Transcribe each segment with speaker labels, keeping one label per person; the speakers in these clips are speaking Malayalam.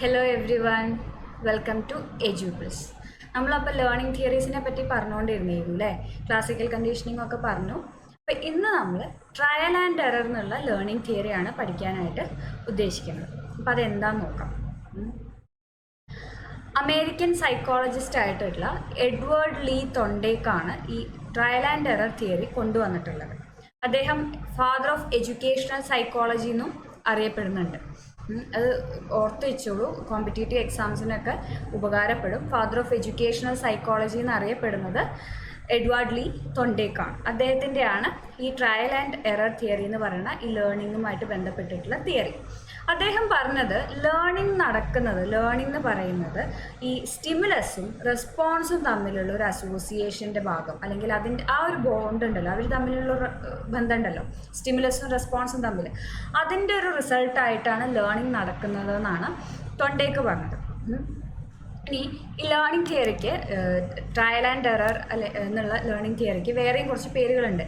Speaker 1: Hello everyone, welcome to EduPlus. നമ്മളപ്പോൾ ലേണിംഗ് തിയറീസിനെ പറ്റി പറഞ്ഞുകൊണ്ടിരുന്നിരുന്നു അല്ലേ. ക്ലാസിക്കൽ കണ്ടീഷനിങ് ഒക്കെ പറഞ്ഞു. അപ്പോൾ ഇന്ന് നമ്മൾ ട്രയൽ ആൻഡ് എറർ എന്നുള്ള ലേണിംഗ് തിയറിയാണ് പഠിക്കാനായിട്ട് ഉദ്ദേശിക്കുന്നത്. അപ്പോൾ അതെന്താന്ന് നോക്കാം. അമേരിക്കൻ സൈക്കോളജിസ്റ്റ് ആയിട്ടുള്ള എഡ്വേർഡ് ലീ തൊണ്ടേക്കാണ് ഈ ട്രയൽ ആൻഡ് എറർ തിയറി കൊണ്ടുവന്നിട്ടുള്ളത്. അദ്ദേഹം ഫാദർ ഓഫ് എഡ്യൂക്കേഷണൽ സൈക്കോളജി എന്നും അറിയപ്പെടുന്നുണ്ട്. അത് ഓർത്ത് വെച്ചോളൂ, കോമ്പറ്റേറ്റീവ് എക്സാംസിനൊക്കെ ഉപകാരപ്പെടും. ഫാദർ ഓഫ് എഡ്യൂക്കേഷണൽ സൈക്കോളജി എന്നറിയപ്പെടുന്നത് എഡ്വേർഡ് ലീ തൊണ്ടേക്കാണ്. അദ്ദേഹത്തിൻ്റെയാണ് ഈ ട്രയൽ ആൻഡ് എറർ തിയറി എന്ന് പറയുന്ന ഈ ലേണിങ്ങുമായിട്ട് ബന്ധപ്പെട്ടിട്ടുള്ള തിയറി. അദ്ദേഹം പറഞ്ഞത് ലേണിംഗ് എന്ന് പറയുന്നത് ഈ സ്റ്റിമുലസും റെസ്പോൺസും തമ്മിലുള്ള ഒരു അസോസിയേഷൻ്റെ ഭാഗം, അല്ലെങ്കിൽ അതിൻ്റെ ആ ഒരു ബോണ്ട് ഉണ്ടല്ലോ, അവർ തമ്മിലുള്ള ബന്ധം ഉണ്ടല്ലോ, സ്റ്റിമുലസും റെസ്പോൺസും തമ്മിൽ, അതിൻ്റെ ഒരു റിസൾട്ടായിട്ടാണ് ലേണിംഗ് നടക്കുന്നതെന്നാണ് തൊണ്ടേക്ക് പറഞ്ഞത്. ഇനി ഈ ലേണിംഗ് തിയറിക്ക് ട്രയൽ ആൻഡ് എറർ എന്നുള്ള ലേണിംഗ് തിയറിക്ക് വേറെയും കുറച്ച് പേരുകളുണ്ട്.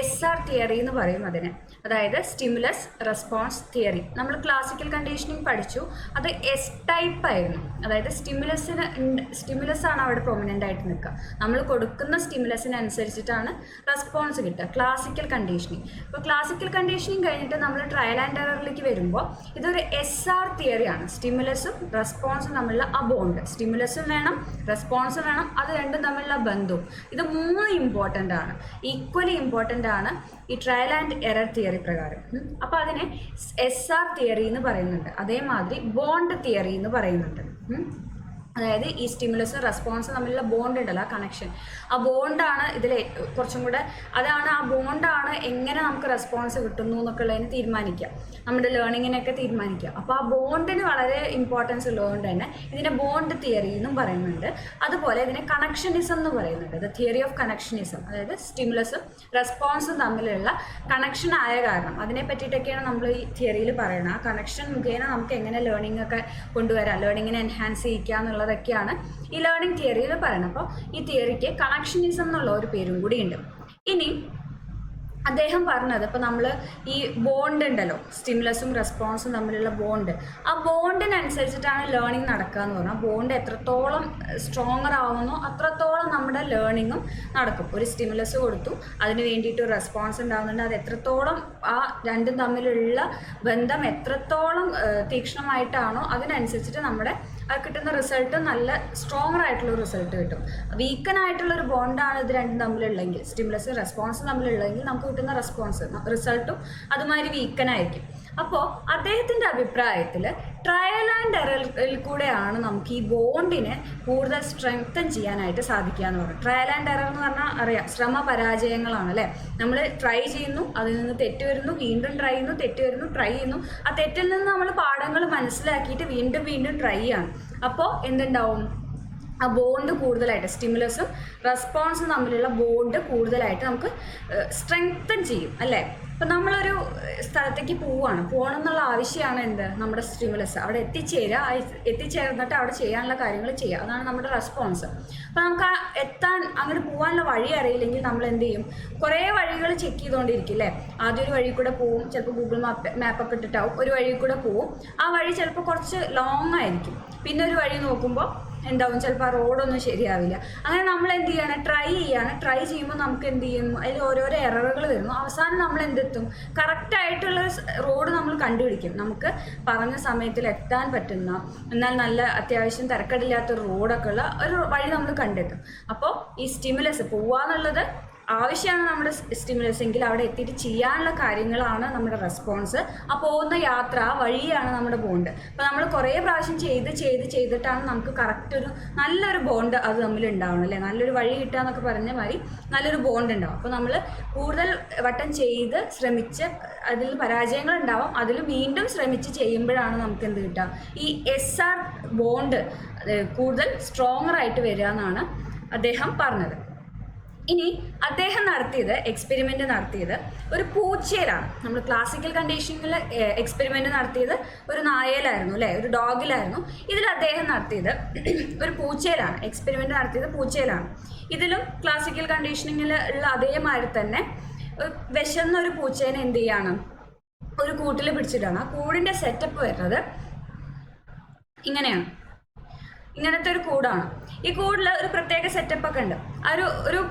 Speaker 1: SR തിയറി എന്ന് പറയും അതിന്, അതായത് സ്റ്റിമുലസ് റെസ്പോൺസ് തിയറി. നമ്മൾ ക്ലാസിക്കൽ കണ്ടീഷനിങ് പഠിച്ചു, അത് S ടൈപ്പ് ആയിരുന്നു. അതായത് സ്റ്റിമുലസ് ആണ് അവിടെ പ്രൊമിനൻ്റ് ആയിട്ട് നിൽക്കുക. നമ്മൾ കൊടുക്കുന്ന സ്റ്റിമുലസിനനുസരിച്ചിട്ടാണ് റെസ്പോൺസ് കിട്ടുക ക്ലാസിക്കൽ കണ്ടീഷനിങ്. ഇപ്പോൾ ക്ലാസിക്കൽ കണ്ടീഷനിങ് കഴിഞ്ഞിട്ട് നമ്മൾ ട്രയൽ ആൻഡ് എററിലേക്ക് വരുമ്പോൾ ഇതൊരു SR തിയറിയാണ്. സ്റ്റിമുലസും റെസ്പോൺസും തമ്മിലുള്ള ആ ബോണ്ട്, സ്റ്റിമുലസും വേണം റെസ്പോൺസും വേണം, അത് രണ്ടും തമ്മിലുള്ള ബന്ധവും, ഇത് മൂന്ന് ഇമ്പോർട്ടൻ്റ് ആണ്, ഈക്വലി ഇമ്പോർട്ടൻ്റ് ആണ് ഈ ട്രയൽ ആൻഡ് എറർ തിയറി പ്രകാരം. അപ്പോൾ അതിനെ SR തിയറി എന്ന് പറയുന്നുണ്ട്. അതേമാതിരി ബോണ്ട് തിയറി എന്ന് പറയുന്നുണ്ട്. അതായത് ഈ സ്റ്റിമുലസും റെസ്പോൺസും തമ്മിലുള്ള ബോണ്ട് ഉണ്ടല്ലോ, ആ കണക്ഷൻ, ആ ബോണ്ടാണ് ഇതിൽ കുറച്ചും കൂടെ, അതാണ് ആ ബോണ്ടാണ് എങ്ങനെ നമുക്ക് റെസ്പോൺസ് കിട്ടുന്നു എന്നൊക്കെ ഉള്ളതിന് തീരുമാനിക്കുക, നമ്മുടെ ലേണിങ്ങിനൊക്കെ തീരുമാനിക്കുക. അപ്പോൾ ആ ബോണ്ടിന് വളരെ ഇമ്പോർട്ടൻസ് ഉള്ളതുകൊണ്ട് തന്നെ ഇതിനെ ബോണ്ട് തിയറി എന്നും പറയുന്നുണ്ട്. അതുപോലെ ഇതിനെ കണക്ഷനിസം എന്ന് പറയുന്നുണ്ട്, ദ തിയറി ഓഫ് കണക്ഷനിസം. അതായത് സ്റ്റിമുലസും റെസ്പോൺസും തമ്മിലുള്ള കണക്ഷൻ ആയ കാരണം അതിനെ പറ്റിയിട്ടൊക്കെയാണ് നമ്മൾ ഈ തിയറിയിൽ പറയുന്നത്. ആ കണക്ഷൻ മുഖേന നമുക്ക് എങ്ങനെ ലേണിംഗ് ഒക്കെ കൊണ്ടുവരാം, ലേണിങ്ങിനെ എൻഹാൻസ് ചെയ്യിക്കുക എന്നുള്ളതൊക്കെയാണ് ഈ ലേണിംഗ് തിയറിയിൽ പറയുന്നത്. അപ്പോൾ ഈ തിയറിക്ക് കണക്ഷനിസം എന്നുള്ള ഒരു പേരും കൂടിയുണ്ട്. ഇനി അദ്ദേഹം പറഞ്ഞത്, ഇപ്പോൾ നമ്മൾ ഈ ബോണ്ട് ഉണ്ടല്ലോ, സ്റ്റിമുലസും റെസ്പോൺസും തമ്മിലുള്ള ബോണ്ട്, ആ ബോണ്ടിനനുസരിച്ചിട്ടാണ് ലേണിംഗ് നടക്കുക എന്ന് പറഞ്ഞാൽ, ബോണ്ട് എത്രത്തോളം സ്ട്രോങ്ങർ ആവുന്നോ അത്രത്തോളം നമ്മുടെ ലേണിങ്ങും നടക്കും. ഒരു സ്റ്റിമുലസ് കൊടുത്തു, അതിന് വേണ്ടിയിട്ട് ഒരു റെസ്പോൺസ് ഉണ്ടാകുന്നുണ്ട്, അത് എത്രത്തോളം ആ രണ്ടും തമ്മിലുള്ള ബന്ധം എത്രത്തോളം തീക്ഷ്ണമായിട്ടാണോ അതിനനുസരിച്ചിട്ട് നമ്മുടെ അത് കിട്ടുന്ന റിസൾട്ട് നല്ല സ്ട്രോങ്ങർ ആയിട്ടുള്ള റിസൾട്ട് കിട്ടും. വീക്കനായിട്ടുള്ളൊരു ബോണ്ടാണ് ഇത് രണ്ടും തമ്മിലുള്ളെങ്കിൽ, സ്റ്റിമുലസ് റെസ്പോൺസും തമ്മിലുള്ളെങ്കിൽ നമുക്ക് കിട്ടുന്ന റിസൾട്ടും അതുമാതിരി വീക്കനായിരിക്കും. അപ്പോൾ അദ്ദേഹത്തിൻ്റെ അഭിപ്രായത്തിൽ ട്രയൽ ആൻഡ് എററിൽ കൂടെയാണ് നമുക്ക് ഈ ബോണ്ടിനെ കൂടുതൽ സ്ട്രെങ്തൻ ചെയ്യാനായിട്ട് സാധിക്കുക എന്ന് പറഞ്ഞു. ട്രയൽ ആൻഡ് എറർ എന്ന് പറഞ്ഞാൽ അറിയാം, ശ്രമ പരാജയങ്ങളാണ് അല്ലേ. നമ്മൾ ട്രൈ ചെയ്യുന്നു, അതിൽ നിന്ന് തെറ്റ് വരുന്നു, വീണ്ടും ട്രൈ ചെയ്യുന്നു, തെറ്റ് വരുന്നു, ട്രൈ ചെയ്യുന്നു, ആ തെറ്റിൽ നിന്ന് നമ്മൾ പാഠങ്ങൾ മനസ്സിലാക്കിയിട്ട് വീണ്ടും ട്രൈ ചെയ്യാണ്. അപ്പോൾ എന്തുണ്ടാവും, ആ ബോണ്ട് കൂടുതലായിട്ട്, സ്റ്റിമുലസും റെസ്പോൺസും തമ്മിലുള്ള ബോണ്ട് കൂടുതലായിട്ട് നമുക്ക് സ്ട്രെങ്തൻ ചെയ്യും അല്ലേ. ഇപ്പം നമ്മളൊരു സ്ഥലത്തേക്ക് പോകണം എന്നുള്ള ആവശ്യമാണ് എന്ത്, നമ്മുടെ സ്റ്റിമുലസ് അവിടെ എത്തിച്ചേർന്നിട്ട് അവിടെ ചെയ്യാനുള്ള കാര്യങ്ങൾ ചെയ്യുക, അതാണ് നമ്മുടെ റെസ്പോൺസ്. അപ്പോൾ നമുക്ക് അങ്ങോട്ട് പോകാനുള്ള വഴി അറിയില്ലെങ്കിൽ നമ്മൾ എന്ത് ചെയ്യും, കുറേ വഴികൾ ചെക്ക് ചെയ്തുകൊണ്ടിരിക്കും അല്ലേ. ആദ്യം ഒരു വഴി കൂടെ പോവും, ചിലപ്പോൾ ഗൂഗിൾ മാപ്പൊക്കെ ഇട്ടിട്ടാവും ഒരു വഴി കൂടെ പോവും, ആ വഴി ചിലപ്പോൾ കുറച്ച് ലോങ് ആയിരിക്കും. പിന്നെ ഒരു വഴി നോക്കുമ്പോൾ എന്താവും, ചിലപ്പോൾ ആ റോഡൊന്നും ശരിയാവില്ല. അങ്ങനെ നമ്മൾ എന്ത് ചെയ്യണം, ട്രൈ ചെയ്യുമ്പോൾ നമുക്ക് എന്ത് ചെയ്യും, അതിൽ ഓരോരോ എററുകൾ വരുന്നു. അവസാനം നമ്മൾ എന്തെത്തും, കറക്റ്റായിട്ടുള്ള റോഡ് നമ്മൾ കണ്ടുപിടിക്കും. നമുക്ക് പറഞ്ഞ സമയത്തിൽ എത്താൻ പറ്റുന്ന, എന്നാൽ നല്ല അത്യാവശ്യം തിരക്കടില്ലാത്തൊരു റോഡൊക്കെ ഉള്ള ഒരു വഴി നമ്മൾ കണ്ടെത്തും. അപ്പോൾ ഈ സ്റ്റിമുലസ് പോവാന്നുള്ളത് ആവശ്യമാണ് നമ്മുടെ സ്റ്റിമുലസ് എങ്കിൽ അവിടെ എത്തിയിട്ട് ചെയ്യാനുള്ള കാര്യങ്ങളാണ് നമ്മുടെ റെസ്പോൺസ്. ആ പോകുന്ന യാത്ര, ആ വഴിയാണ് നമ്മുടെ ബോണ്ട്. അപ്പോൾ നമ്മൾ കുറേ പ്രാവശ്യം ചെയ്തിട്ടാണ് നമുക്ക് കറക്റ്റ് ഒരു നല്ലൊരു ബോണ്ട് അത് തമ്മിൽ ഉണ്ടാവണം അല്ലേ. നല്ലൊരു വഴി കിട്ടുക എന്നൊക്കെ പറഞ്ഞ മാതിരി നല്ലൊരു ബോണ്ട് ഉണ്ടാവും. അപ്പോൾ നമ്മൾ കൂടുതൽ വട്ടം ശ്രമിച്ച് അതിൽ പരാജയങ്ങൾ ഉണ്ടാവും, അതിൽ വീണ്ടും ശ്രമിച്ച് ചെയ്യുമ്പോഴാണ് നമുക്ക് എന്ത് കിട്ടുക, ഈ SR ബോണ്ട് കൂടുതൽ സ്ട്രോങ്ങർ ആയിട്ട് വരിക എന്നാണ് അദ്ദേഹം പറഞ്ഞത്. ഇനി അദ്ദേഹം എക്സ്പെരിമെൻ്റ് നടത്തിയത് ഒരു പൂച്ചയിലാണ്. നമ്മൾ ക്ലാസിക്കൽ കണ്ടീഷനിൽ എക്സ്പെരിമെൻ്റ് നടത്തിയത് ഒരു നായയിലായിരുന്നു അല്ലേ, ഒരു ഡോഗിലായിരുന്നു. ഇതിൽ അദ്ദേഹം നടത്തിയത് ഒരു പൂച്ചയിലാണ്. എക്സ്പെരിമെൻ്റ് നടത്തിയത് പൂച്ചയിലാണ്. ഇതിലും ക്ലാസിക്കൽ കണ്ടീഷനിങ്ങിൽ ഉള്ള അതേമാതിരി തന്നെ വിശന്നൊരു പൂച്ചേനെ എന്ത് ചെയ്യാണ്, ഒരു കൂട്ടിൽ പിടിച്ചിട്ടാണ്. ആ കൂടിൻ്റെ സെറ്റപ്പ് വരുന്നത് ഇങ്ങനെയാണ്, ഇങ്ങനത്തെ ഒരു കൂടാണ്. ഈ കൂടിൽ ഒരു പ്രത്യേക സെറ്റപ്പ് ഒക്കെ ഉണ്ട്. ഒരു ഒരു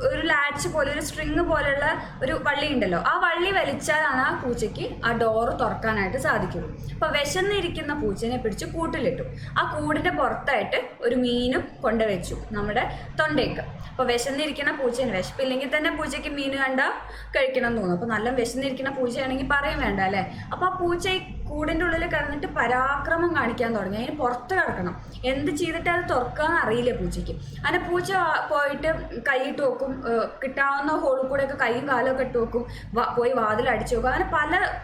Speaker 1: ഒരു ലാച്ച് പോലെ, ഒരു സ്ട്രിങ് പോലെയുള്ള ഒരു വള്ളി ഉണ്ടല്ലോ, ആ വള്ളി വലിച്ചാലാണ് ആ പൂച്ചയ്ക്ക് ആ ഡോറ് തുറക്കാനായിട്ട് സാധിക്കുള്ളൂ. അപ്പോൾ വിശന്നിരിക്കുന്ന പൂച്ചനെ പിടിച്ച് കൂട്ടിലിട്ടു. ആ കൂടിൻ്റെ പുറത്തായിട്ട് ഒരു മീനും കൊണ്ടുവച്ചു നമ്മുടെ തൊണ്ടയ്ക്ക്. അപ്പോൾ വിശന്നിരിക്കുന്ന പൂച്ചേന്, വിശപ്പില്ലെങ്കിൽ തന്നെ പൂച്ചയ്ക്ക് മീൻ കണ്ടാൽ കഴിക്കണം എന്ന് തോന്നും. അപ്പോൾ നല്ല വിശന്നിരിക്കുന്ന പൂച്ചയാണെങ്കിൽ പറയും വേണ്ട അല്ലേ. അപ്പോൾ ആ പൂച്ച ഈ കൂടിൻ്റെ ഉള്ളിൽ കിടന്നിട്ട് പരാക്രമം കാണിക്കാൻ തുടങ്ങി. അതിന് പുറത്ത് കിടക്കണം. എന്ത് ചെയ്തിട്ട് അത് തുറക്കാൻ അറിയില്ല പൂച്ചയ്ക്ക്. അങ്ങനെ പൂച്ച പോയിട്ട് കൈയിട്ട് നോക്കും, കിട്ടാവുന്ന ഹോളിൽ കൂടെയൊക്കെ കൈയും കാലൊക്കെ ഇട്ട് നോക്കും, പോയി വാതിൽ അടിച്ചു നോക്കും. അങ്ങനെ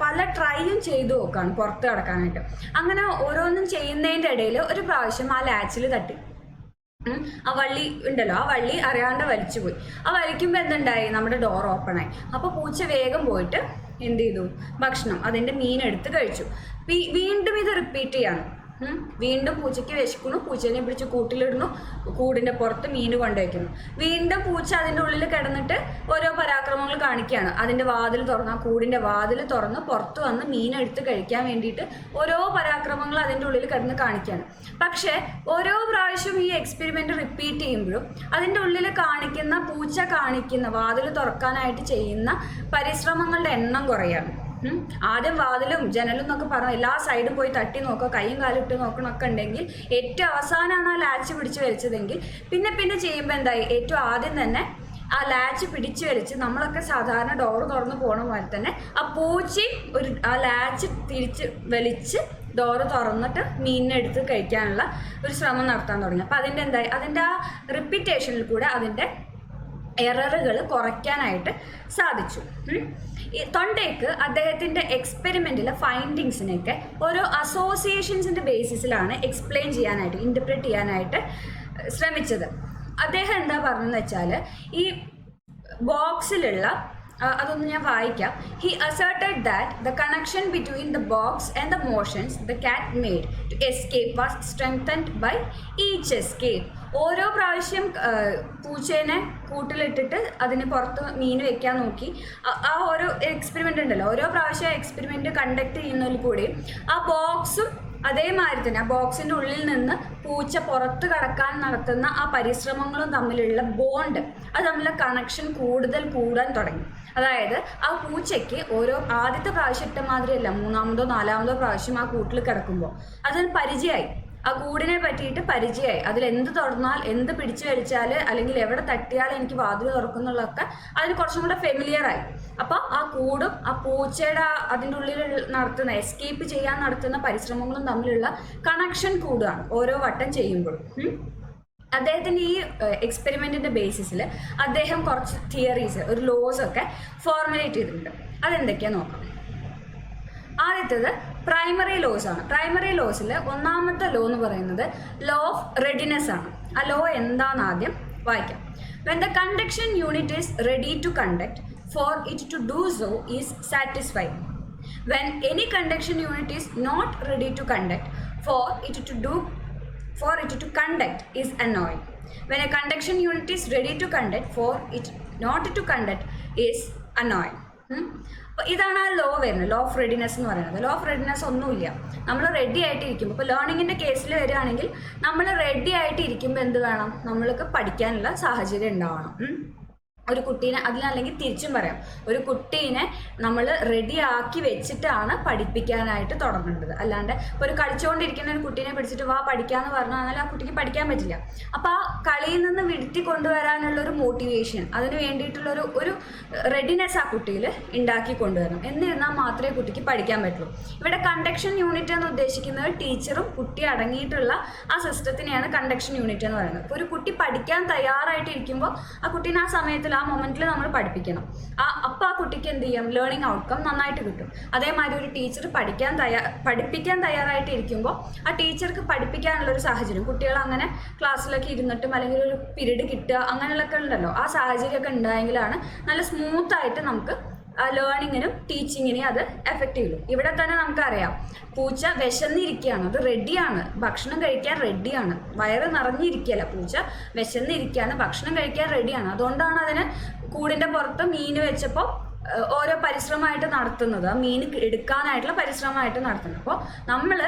Speaker 1: പല ട്രൈയും ചെയ്തു നോക്കാണ് പുറത്ത് കിടക്കാനായിട്ട്. അങ്ങനെ ഓരോന്നും ചെയ്യുന്നതിൻ്റെ ഇടയിൽ ഒരു പ്രാവശ്യം ആ ലാച്ചിൽ തട്ടി. ആ വള്ളി ഉണ്ടല്ലോ, ആ വള്ളി അറിയാണ്ട് വലിച്ചു പോയി. ആ വലിക്കുമ്പോൾ എന്തുണ്ടായി, നമ്മുടെ ഡോർ ഓപ്പണായി. അപ്പോൾ പൂച്ച വേഗം പോയിട്ട് എന്ത് ചെയ്തു, ഭക്ഷണം അതിൻ്റെ മീൻ എടുത്ത് കഴിച്ചു. വീണ്ടും ഇത് റിപ്പീറ്റ് ചെയ്യാണ്. വീണ്ടും പൂച്ചയ്ക്ക് വിശക്കുന്നു, പൂച്ചേനെ പിടിച്ച് കൂട്ടിലിടുന്നു, കൂടിൻ്റെ പുറത്ത് മീൻ കൊണ്ടുവയ്ക്കുന്നു. വീണ്ടും പൂച്ച അതിൻ്റെ ഉള്ളിൽ കിടന്നിട്ട് ഓരോ പരാക്രമങ്ങൾ കാണിക്കുകയാണ്. അതിൻ്റെ വാതിൽ തുറന്ന്, ആ കൂടിൻ്റെ വാതിൽ തുറന്ന് പുറത്ത് വന്ന് മീൻ എടുത്ത് കഴിക്കാൻ വേണ്ടിയിട്ട് ഓരോ പരാക്രമങ്ങൾ അതിൻ്റെ ഉള്ളിൽ കിടന്ന് കാണിക്കുകയാണ്. പക്ഷേ ഓരോ പ്രാവശ്യം ഈ എക്സ്പെരിമെൻ്റ് റിപ്പീറ്റ് ചെയ്യുമ്പോഴും അതിൻ്റെ ഉള്ളിൽ കാണിക്കുന്ന, പൂച്ച കാണിക്കുന്ന, വാതിൽ തുറക്കാനായിട്ട് ചെയ്യുന്ന പരിശ്രമങ്ങളുടെ എണ്ണം കുറയാണ്. ആദ്യം വാതിലും ജനലും എന്നൊക്കെ പറഞ്ഞ് എല്ലാ സൈഡും പോയി തട്ടി നോക്കുക, കൈയും കാലും ഇട്ട് നോക്കണമൊക്കെ ഉണ്ടെങ്കിൽ ഏറ്റവും അവസാനമാണ് ആ ലാച്ച് പിടിച്ച് വലിച്ചതെങ്കിൽ പിന്നെ ചെയ്യുമ്പോൾ എന്തായി, ഏറ്റവും ആദ്യം തന്നെ ആ ലാച്ച് പിടിച്ച് വലിച്ച് നമ്മളൊക്കെ സാധാരണ ഡോറ് തുറന്ന് പോകണ പോലെ തന്നെ ആ പൂച്ചയും ആ ലാച്ച് തിരിച്ച് വലിച്ച് ഡോറ് തുറന്നിട്ട് മീനിനെടുത്ത് കഴിക്കാനുള്ള ഒരു ശ്രമം നടത്താൻ തുടങ്ങി. അപ്പോൾ അതിൻ്റെ എന്തായി, അതിൻ്റെ ആ റിപ്പീറ്റേഷനിൽ കൂടെ അതിൻ്റെ എററുകൾ കുറയ്ക്കാനായിട്ട് സാധിച്ചു. ഈ തൊണ്ടയ്ക്ക് അദ്ദേഹത്തിൻ്റെ എക്സ്പെരിമെൻറ്റിലെ ഫൈൻഡിങ്സിനെയൊക്കെ ഓരോ അസോസിയേഷൻസിൻ്റെ ബേസിസിലാണ് എക്സ്പ്ലെയിൻ ചെയ്യാനായിട്ട്, ഇൻ്റർപ്രറ്റ് ചെയ്യാനായിട്ട് ശ്രമിച്ചത്. അദ്ദേഹം എന്താ പറഞ്ഞതെന്ന് വെച്ചാൽ, ഈ ബോക്സിലുള്ള അതൊന്ന് ഞാൻ വായിക്കാം. He asserted that the connection between the box and the motions the cat made to escape was strengthened by each escape. ഓരോ പ്രാവശ്യം പൂച്ചേനെ കൂട്ടിലിട്ടിട്ട് അതിന് പുറത്ത് മീൻ വെക്കാൻ നോക്കി, ആ ഓരോ എക്സ്പെരിമെൻ്റ് ഉണ്ടല്ലോ, ഓരോ പ്രാവശ്യം എക്സ്പെരിമെൻ്റ് കണ്ടക്ട് ചെയ്യുന്നതിൽ കൂടി ആ ബോക്സും അതേമാതിരി തന്നെ ആ ബോക്സിൻ്റെ ഉള്ളിൽ നിന്ന് പൂച്ച പുറത്ത് കടക്കാൻ നടത്തുന്ന ആ പരിശ്രമങ്ങളും തമ്മിലുള്ള ബോണ്ട്, അത് തമ്മിലുള്ള കണക്ഷൻ കൂടാൻ തുടങ്ങി. അതായത് ആ പൂച്ചയ്ക്ക് ആദ്യത്തെ പ്രാവശ്യം ഇട്ട മാതിരിയല്ല, മൂന്നാമതോ നാലാമതോ പ്രാവശ്യം ആ കൂട്ടിൽ കിടക്കുമ്പോൾ അതിന് പരിചയമായി, ആ കൂടിനെ പറ്റിയിട്ട് പരിചയമായി. അതിലെന്ത് തുറന്നാൽ, എന്ത് പിടിച്ചു വലിച്ചാൽ, അല്ലെങ്കിൽ എവിടെ തട്ടിയാൽ എനിക്ക് വാതിൽ തുറക്കുന്നുള്ളതൊക്കെ അതിന് കുറച്ചും കൂടെ ഫെമിലിയറായി. അപ്പോൾ ആ കൂടും ആ പൂച്ചയുടെ അതിൻ്റെ ഉള്ളിൽ നടത്തുന്ന, എസ്കേപ്പ് ചെയ്യാൻ നടത്തുന്ന പരിശ്രമങ്ങളും തമ്മിലുള്ള കണക്ഷൻ കൂടുകയാണ് ഓരോ വട്ടം ചെയ്യുമ്പോഴും. അദ്ദേഹത്തിൻ്റെ ഈ എക്സ്പെരിമെൻറ്റിൻ്റെ ബേസിസിൽ അദ്ദേഹം കുറച്ച് തിയറീസ്, ഒരു ലോസ് ഒക്കെ ഫോർമുലേറ്റ് ചെയ്തിട്ടുണ്ട്. അതെന്തൊക്കെയാണെന്ന് നോക്കാം. ആദ്യത്തേത് പ്രൈമറി ലോസ് ആണ്. പ്രൈമറി ലോസിൽ ഒന്നാമത്തെ ലോ എന്ന് പറയുന്നത് ലോ ഓഫ് റെഡിനെസ് ആണ്. ആ ലോ എന്താണെന്ന് ആദ്യം വായിക്കാം. When the conduction unit is ready to conduct, for it to do so is satisfied. When any conduction unit is not ready to conduct, for it to conduct is annoying. When a conduction unit is ready to conduct, for it not to conduct is annoying. അപ്പോൾ ഇതാണ് ആ ലോ വരുന്നത്, ലോ ഓഫ് റെഡിനെസ് എന്ന് പറയുന്നത്. ലോ ഓഫ് റെഡിനെസ് ഒന്നുമില്ല, നമ്മൾ റെഡി ആയിട്ട് ഇരിക്കുമ്പോൾ, ഇപ്പോൾ ലേണിങ്ങിൻ്റെ കേസിൽ വരികയാണെങ്കിൽ നമ്മൾ റെഡി ആയിട്ട് ഇരിക്കുമ്പോൾ എന്ത് വേണം, നമ്മൾക്ക് പഠിക്കാനുള്ള സാഹചര്യം ഉണ്ടാവണം. ഒരു കുട്ടീനെ, അതിനല്ലെങ്കിൽ തിരിച്ചും പറയാം, ഒരു കുട്ടീനെ നമ്മൾ റെഡിയാക്കി വെച്ചിട്ടാണ് പഠിപ്പിക്കാനായിട്ട് തുടങ്ങേണ്ടത്. അല്ലാണ്ട് ഇപ്പോൾ ഒരു കളിച്ചുകൊണ്ടിരിക്കുന്ന ഒരു കുട്ടീനെ പിടിച്ചിട്ട് വാ പഠിക്കാമെന്ന് പറഞ്ഞാൽ ആ കുട്ടിക്ക് പഠിക്കാൻ പറ്റില്ല. അപ്പോൾ ആ കളിയിൽ നിന്ന് വിടുത്തി കൊണ്ടുവരാനുള്ളൊരു മോട്ടിവേഷൻ, അതിന് വേണ്ടിയിട്ടുള്ളൊരു റെഡിനെസ് ആ കുട്ടിയിൽ ഉണ്ടാക്കി കൊണ്ടുവരണം. എന്നിരുന്നാൽ മാത്രമേ കുട്ടിക്ക് പഠിക്കാൻ പറ്റുള്ളൂ. ഇവിടെ കണ്ടക്ഷൻ യൂണിറ്റ് എന്ന് ഉദ്ദേശിക്കുന്നത് ടീച്ചറും കുട്ടി അടങ്ങിയിട്ടുള്ള ആ സിസ്റ്റത്തിനെയാണ് കണ്ടക്ഷൻ യൂണിറ്റ് എന്ന് പറയുന്നത്. ഇപ്പോൾ ഒരു കുട്ടി പഠിക്കാൻ തയ്യാറായിട്ടിരിക്കുമ്പോൾ ആ കുട്ടീനെ ആ സമയത്തിൽ, ആ മൊമെന്റിൽ നമ്മൾ പഠിപ്പിക്കണം. അപ്പോൾ ആ കുട്ടിക്ക് എന്ത് ചെയ്യും, ലേണിംഗ് ഔട്ട്കം നന്നായിട്ട് കിട്ടും. അതേമാതിരി ഒരു ടീച്ചർ പഠിപ്പിക്കാൻ തയ്യാറായിട്ട് ഇരിക്കുമ്പോൾ ആ ടീച്ചർക്ക് പഠിപ്പിക്കാനുള്ളൊരു സാഹചര്യം, കുട്ടികൾ അങ്ങനെ ക്ലാസ്സിലൊക്കെ ഇരുന്നിട്ടും അല്ലെങ്കിൽ ഒരു പീരീഡ് കിട്ടുക അങ്ങനെയുള്ളൊക്കെ ഉണ്ടല്ലോ, ആ സാഹചര്യമൊക്കെ ഉണ്ടായെങ്കിലാണ് നല്ല സ്മൂത്തായിട്ട് നമുക്ക് ലേണിങ്ങിനും ടീച്ചിങ്ങിനെയും അത് എഫക്റ്റ് ചെയ്യുള്ളൂ. ഇവിടെ തന്നെ നമുക്കറിയാം, പൂച്ച വിശന്നിരിക്കുകയാണ്, അത് റെഡിയാണ്, ഭക്ഷണം കഴിക്കാൻ റെഡിയാണ്, വയറ് നിറഞ്ഞിരിക്കുകയല്ല, പൂച്ച വിശന്നിരിക്കുകയാണ്, ഭക്ഷണം കഴിക്കാൻ റെഡിയാണ്. അതുകൊണ്ടാണ് അതിന് കൂടിൻ്റെ പുറത്ത് മീൻ വെച്ചപ്പോൾ ഓരോ പരിശ്രമമായിട്ട് നടത്തുന്നത്, ആ മീൻ എടുക്കാനായിട്ടുള്ള പരിശ്രമമായിട്ട് നടത്തുന്നത്. അപ്പോൾ നമ്മൾ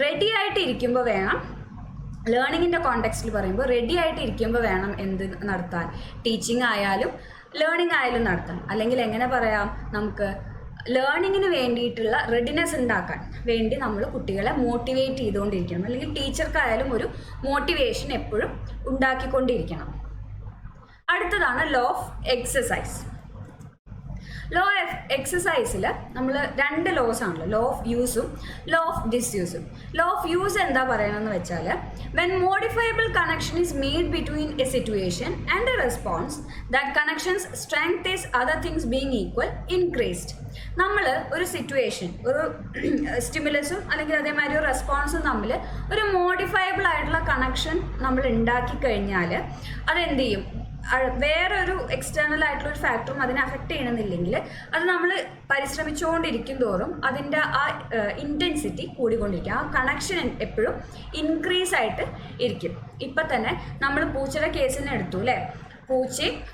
Speaker 1: റെഡി ആയിട്ട് ഇരിക്കുമ്പോൾ വേണം, ലേണിങ്ങിൻ്റെ കോണ്ടെക്സ്റ്റിൽ പറയുമ്പോൾ റെഡി ആയിട്ട് ഇരിക്കുമ്പോൾ വേണം എന്ത് നടത്താൻ, ടീച്ചിങ് ആയാലും ലേണിംഗ് ആയാലും നടത്താൻ. അല്ലെങ്കിൽ എങ്ങനെ പറയാം, നമുക്ക് ലേണിങ്ങിന് വേണ്ടിയിട്ടുള്ള റെഡിനെസ് ഉണ്ടാക്കാൻ വേണ്ടി നമ്മൾ കുട്ടികളെ മോട്ടിവേറ്റ് ചെയ്തുകൊണ്ടിരിക്കണം. അല്ലെങ്കിൽ ടീച്ചർക്കായാലും ഒരു മോട്ടിവേഷൻ എപ്പോഴും ഉണ്ടാക്കിക്കൊണ്ടിരിക്കണം. അടുത്തതാണ് law of exercise. Law of എക്സസൈസിൽ നമ്മൾ 2 ലോസ് ആണല്ലോ, ലോ ഓഫ് യൂസും ലോ ഓഫ് ഡിസ്യൂസും. ലോ ഓഫ് യൂസ് എന്താ പറയണമെന്ന് വെച്ചാൽ, when modifiable connection is made between a situation and a response that connection's strength is other things being equal increased. നമ്മൾ ഒരു സിറ്റുവേഷൻ, ഒരു സ്റ്റിമുലസും അല്ലെങ്കിൽ അതേമാതിരി ഒരു റെസ്പോൺസും തമ്മിൽ ഒരു മോഡിഫയബിൾ ആയിട്ടുള്ള കണക്ഷൻ നമ്മൾ ഉണ്ടാക്കി കഴിഞ്ഞാൽ അതെന്ത് ചെയ്യും, വേറൊരു എക്സ്റ്റേണൽ ആയിട്ടുള്ള ഒരു ഫാക്ടറും അതിനെ അഫക്റ്റ് ചെയ്യണമെന്നില്ലെങ്കിൽ അത് നമ്മൾ പരിശ്രമിച്ചുകൊണ്ടിരിക്കും തോറും അതിൻ്റെ ആ ഇൻറ്റൻസിറ്റി കൂടിക്കൊണ്ടിരിക്കും, ആ കണക്ഷൻ എപ്പോഴും ഇൻക്രീസ് ആയിട്ട് ഇരിക്കും. ഇപ്പം തന്നെ നമ്മൾ പൂച്ചയുടെ കേസിനെ എടുത്തു അല്ലേ,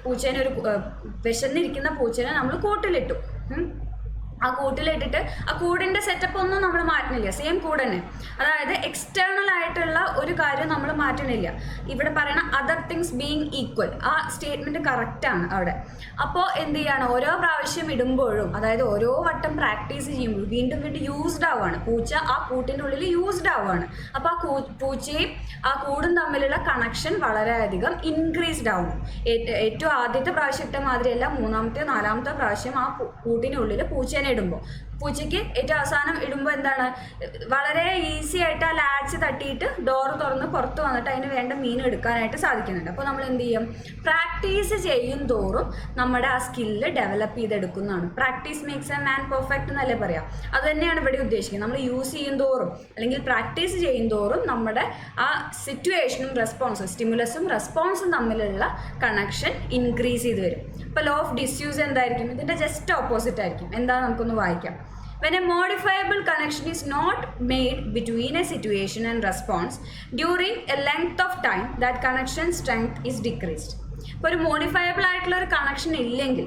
Speaker 1: പൂച്ചേനെ ഒരു വിശന്നിരിക്കുന്ന പൂച്ചേനെ നമ്മൾ കൂട്ടിലിട്ടു. ആ കൂട്ടിലിട്ടിട്ട് ആ കൂടിൻ്റെ സെറ്റപ്പ് ഒന്നും നമ്മൾ മാറ്റുന്നില്ല, സെയിം കൂട് തന്നെ. അതായത് എക്സ്റ്റേണൽ ആയിട്ടുള്ള ഒരു കാര്യം നമ്മൾ മാറ്റണില്ല. ഇവിടെ പറയുന്ന അതർ തിങ്സ് ബീങ് ഈക്വൽ, ആ സ്റ്റേറ്റ്മെൻറ്റ് കറക്റ്റാണ് അവിടെ. അപ്പോൾ എന്ത് ചെയ്യാണ്, ഓരോ പ്രാവശ്യം ഇടുമ്പോഴും, അതായത് ഓരോ വട്ടം പ്രാക്ടീസ് ചെയ്യുമ്പോഴും വീണ്ടും വീണ്ടും യൂസ്ഡ് ആവുകയാണ് പൂച്ച, ആ കൂട്ടിൻ്റെ ഉള്ളിൽ യൂസ്ഡ് ആവുകയാണ്. അപ്പോൾ ആ പൂച്ചയും ആ കൂടും തമ്മിലുള്ള കണക്ഷൻ വളരെയധികം ഇൻക്രീസ്ഡ് ആവുന്നു. ഏറ്റവും ആദ്യത്തെ പ്രാവശ്യം ഇട്ട മാതിരിയല്ല, 3ാമത്തെ 4ാമത്തെ പ്രാവശ്യം ആ കൂട്ടിനുള്ളിൽ പൂച്ചേനെ ഇടുമ്പോൾ, പൂച്ചയ്ക്ക് ഏറ്റവും അവസാനം ഇടുമ്പോൾ എന്താണ്, വളരെ ഈസി ആയിട്ട് ആ ലാച്ച് തട്ടിയിട്ട് ഡോറ് തുറന്ന് പുറത്ത് വന്നിട്ട് അതിന് വേണ്ട മീൻ എടുക്കാനായിട്ട് സാധിക്കുന്നുണ്ട്. അപ്പോൾ നമ്മൾ എന്ത് ചെയ്യും, പ്രാക്ടീസ് ചെയ്യും തോറും നമ്മുടെ ആ സ്കില്ല് ഡെവലപ്പ് ചെയ്തെടുക്കുന്നതാണ്. Practice makes a man perfect എന്നല്ലേ പറയാം. അത് തന്നെയാണ് ഇവിടെ ഉദ്ദേശിക്കുന്നത്. നമ്മൾ യൂസ് ചെയ്യും തോറും അല്ലെങ്കിൽ പ്രാക്ടീസ് ചെയ്യും തോറും നമ്മുടെ ആ സിറ്റുവേഷനും റെസ്പോൺസും, സ്റ്റിമുലസും റെസ്പോൺസും തമ്മിലുള്ള കണക്ഷൻ ഇൻക്രീസ് ചെയ്ത് വരും. ഇപ്പോൾ ലോ ഓഫ് ഡിസ്യൂസ് എന്തായിരിക്കും, ഇതിൻ്റെ ജസ്റ്റ് ഓപ്പോസിറ്റ് ആയിരിക്കും. എന്താ നമുക്കൊന്ന് വായിക്കാം. When a modifiable connection is not made between a situation and response during a length of time, that connection strength is decreased. ഇപ്പോൾ ഒരു മോഡിഫയബിൾ ആയിട്ടുള്ള ഒരു കണക്ഷൻ ഇല്ലെങ്കിൽ,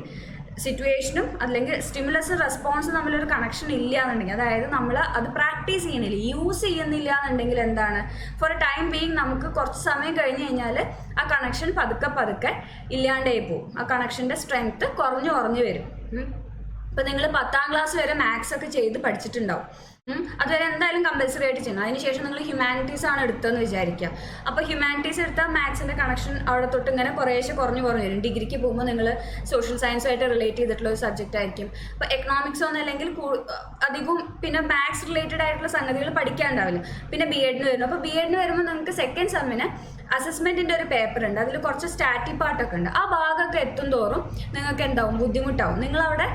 Speaker 1: സിറ്റുവേഷനും അല്ലെങ്കിൽ സ്റ്റിമുലസും റെസ്പോൺസും തമ്മിലൊരു കണക്ഷൻ ഇല്ല എന്നുണ്ടെങ്കിൽ, അതായത് നമ്മൾ അത് പ്രാക്ടീസ് ചെയ്യുന്നില്ല, യൂസ് ചെയ്യുന്നില്ല എന്നുണ്ടെങ്കിൽ എന്താണ്, ഫോർ എ ടൈം ബീയിങ് നമുക്ക് കുറച്ച് സമയം കഴിഞ്ഞ് കഴിഞ്ഞാൽ ആ കണക്ഷൻ പതുക്കെ ഇല്ലാണ്ടായി പോകും. ആ കണക്ഷൻ്റെ സ്ട്രെങ്ത്ത് കുറഞ്ഞു വരും. ഇപ്പോൾ നിങ്ങൾ 10ാം ക്ലാസ് വരെ മാത്സ് ഒക്കെ ചെയ്ത് പഠിച്ചിട്ടുണ്ടാവും. അതുവരെ എന്തായാലും കമ്പൽസറി ആയിട്ട് ചെയ്യണം. അതിനുശേഷം നിങ്ങൾ ഹ്യൂമാനിറ്റീസ് ആണ് എടുത്തതെന്ന് വിചാരിക്കുക. അപ്പോൾ ഹ്യൂമാനിറ്റീസ് എടുത്താൽ മാത്സിൻ്റെ കണക്ഷൻ അവിടെ തൊട്ട് ഇങ്ങനെ കുറേശ്ശെ കുറഞ്ഞു വരും. ഡിഗ്രിക്ക് പോകുമ്പോൾ നിങ്ങൾ സോഷ്യൽ സയൻസുമായിട്ട് റിലേറ്റ് ചെയ്തിട്ടുള്ള ഒരു സബ്ജക്റ്റ് ആയിരിക്കും. അപ്പോൾ എക്കണോമിക്സ് ഒന്നും അല്ലെങ്കിൽ അധികവും പിന്നെ മാത്സ് റിലേറ്റഡ് ആയിട്ടുള്ള സംഗതികൾ പഠിക്കാനുണ്ടാവില്ല. പിന്നെ ബി എഡിന് വരുന്നു. അപ്പോൾ ബി എഡിന് വരുമ്പോൾ നിങ്ങൾക്ക് സെക്കൻഡ് സെമ്മിന് അസസ്മെൻറ്റിൻ്റെ ഒരു പേപ്പർ ഉണ്ട്, അതിൽ കുറച്ച് സ്റ്റാറ്റിക് പാർട്ടൊക്കെ ഉണ്ട്. ആ ഭാഗമൊക്കെ എത്തും തോറും നിങ്ങൾക്ക് എന്താവും, ബുദ്ധിമുട്ടാവും. നിങ്ങളവിടെ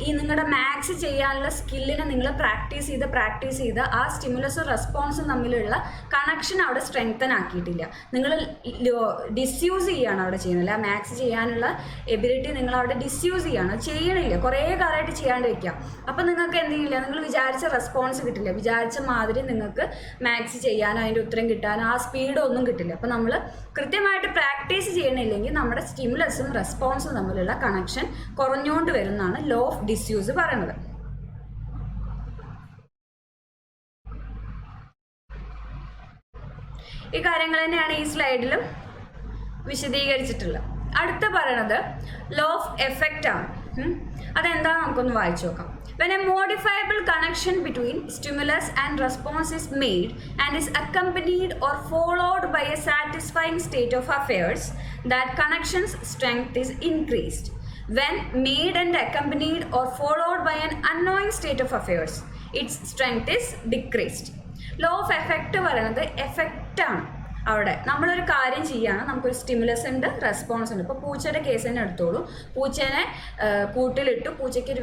Speaker 1: ഈ നിങ്ങളുടെ മാത്സ് ചെയ്യാനുള്ള സ്കില്ലിനെ നിങ്ങൾ പ്രാക്ടീസ് ചെയ്ത് ആ സ്റ്റിമുലസും റെസ്പോൺസും തമ്മിലുള്ള കണക്ഷൻ അവിടെ സ്ട്രെങ്തൻ ആക്കിയിട്ടില്ല. നിങ്ങൾ ഡിസ്യൂസ് ചെയ്യുകയാണ് അവിടെ ചെയ്യുന്നത്. ആ മാത്സ് ചെയ്യാനുള്ള എബിലിറ്റി നിങ്ങൾ അവിടെ ഡിസ്യൂസ് ചെയ്യണില്ല, കുറേ കാലമായിട്ട് ചെയ്യാണ്ട് വയ്ക്കുക. അപ്പം നിങ്ങൾക്ക് എന്ത് ചെയ്യില്ല, നിങ്ങൾ വിചാരിച്ച റെസ്പോൺസ് കിട്ടില്ല, വിചാരിച്ച മാതിരി നിങ്ങൾക്ക് മാത്സ് ചെയ്യാനോ അതിൻ്റെ ഉത്തരം കിട്ടാനോ ആ സ്പീഡൊന്നും കിട്ടില്ല. അപ്പം നമ്മൾ കൃത്യമായിട്ട് പ്രാക്ടീസ് ചെയ്യണില്ലെങ്കിൽ നമ്മുടെ സ്റ്റിമുലസും റെസ്പോൺസും തമ്മിലുള്ള കണക്ഷൻ കുറഞ്ഞുകൊണ്ട് വരുന്നതാണ് ലോ ഓഫ് ഡിസ്യൂസ് പറയുന്നത്. ഈ കാര്യങ്ങൾ തന്നെയാണ് ഈ സ്ലൈഡിലും വിശദീകരിച്ചിട്ടുള്ളത്. അടുത്ത പറയണത് ലോ ഓഫ് എഫക്റ്റ് ആണ്. അതെന്താ നമുക്കൊന്ന് വായിച്ചു നോക്കാം. When a modifiable connection between stimulus and response is made and is accompanied or followed by a satisfying state of affairs, that connection's strength is increased. When made and accompanied or followed by an unknowing state of affairs, its strength is decreased. Law of effect പറയുന്നത് എഫക്റ്റ് ആണ്. അവിടെ നമ്മളൊരു കാര്യം ചെയ്യുകയാണ്, നമുക്കൊരു സ്റ്റിമുലസ് ഉണ്ട്, റെസ്പോൺസ് ഉണ്ട്. ഇപ്പോൾ പൂച്ചയുടെ കേസ് തന്നെ എടുത്തോളൂ. പൂച്ചേനെ കൂട്ടിലിട്ടു, പൂച്ചയ്ക്ക് ഒരു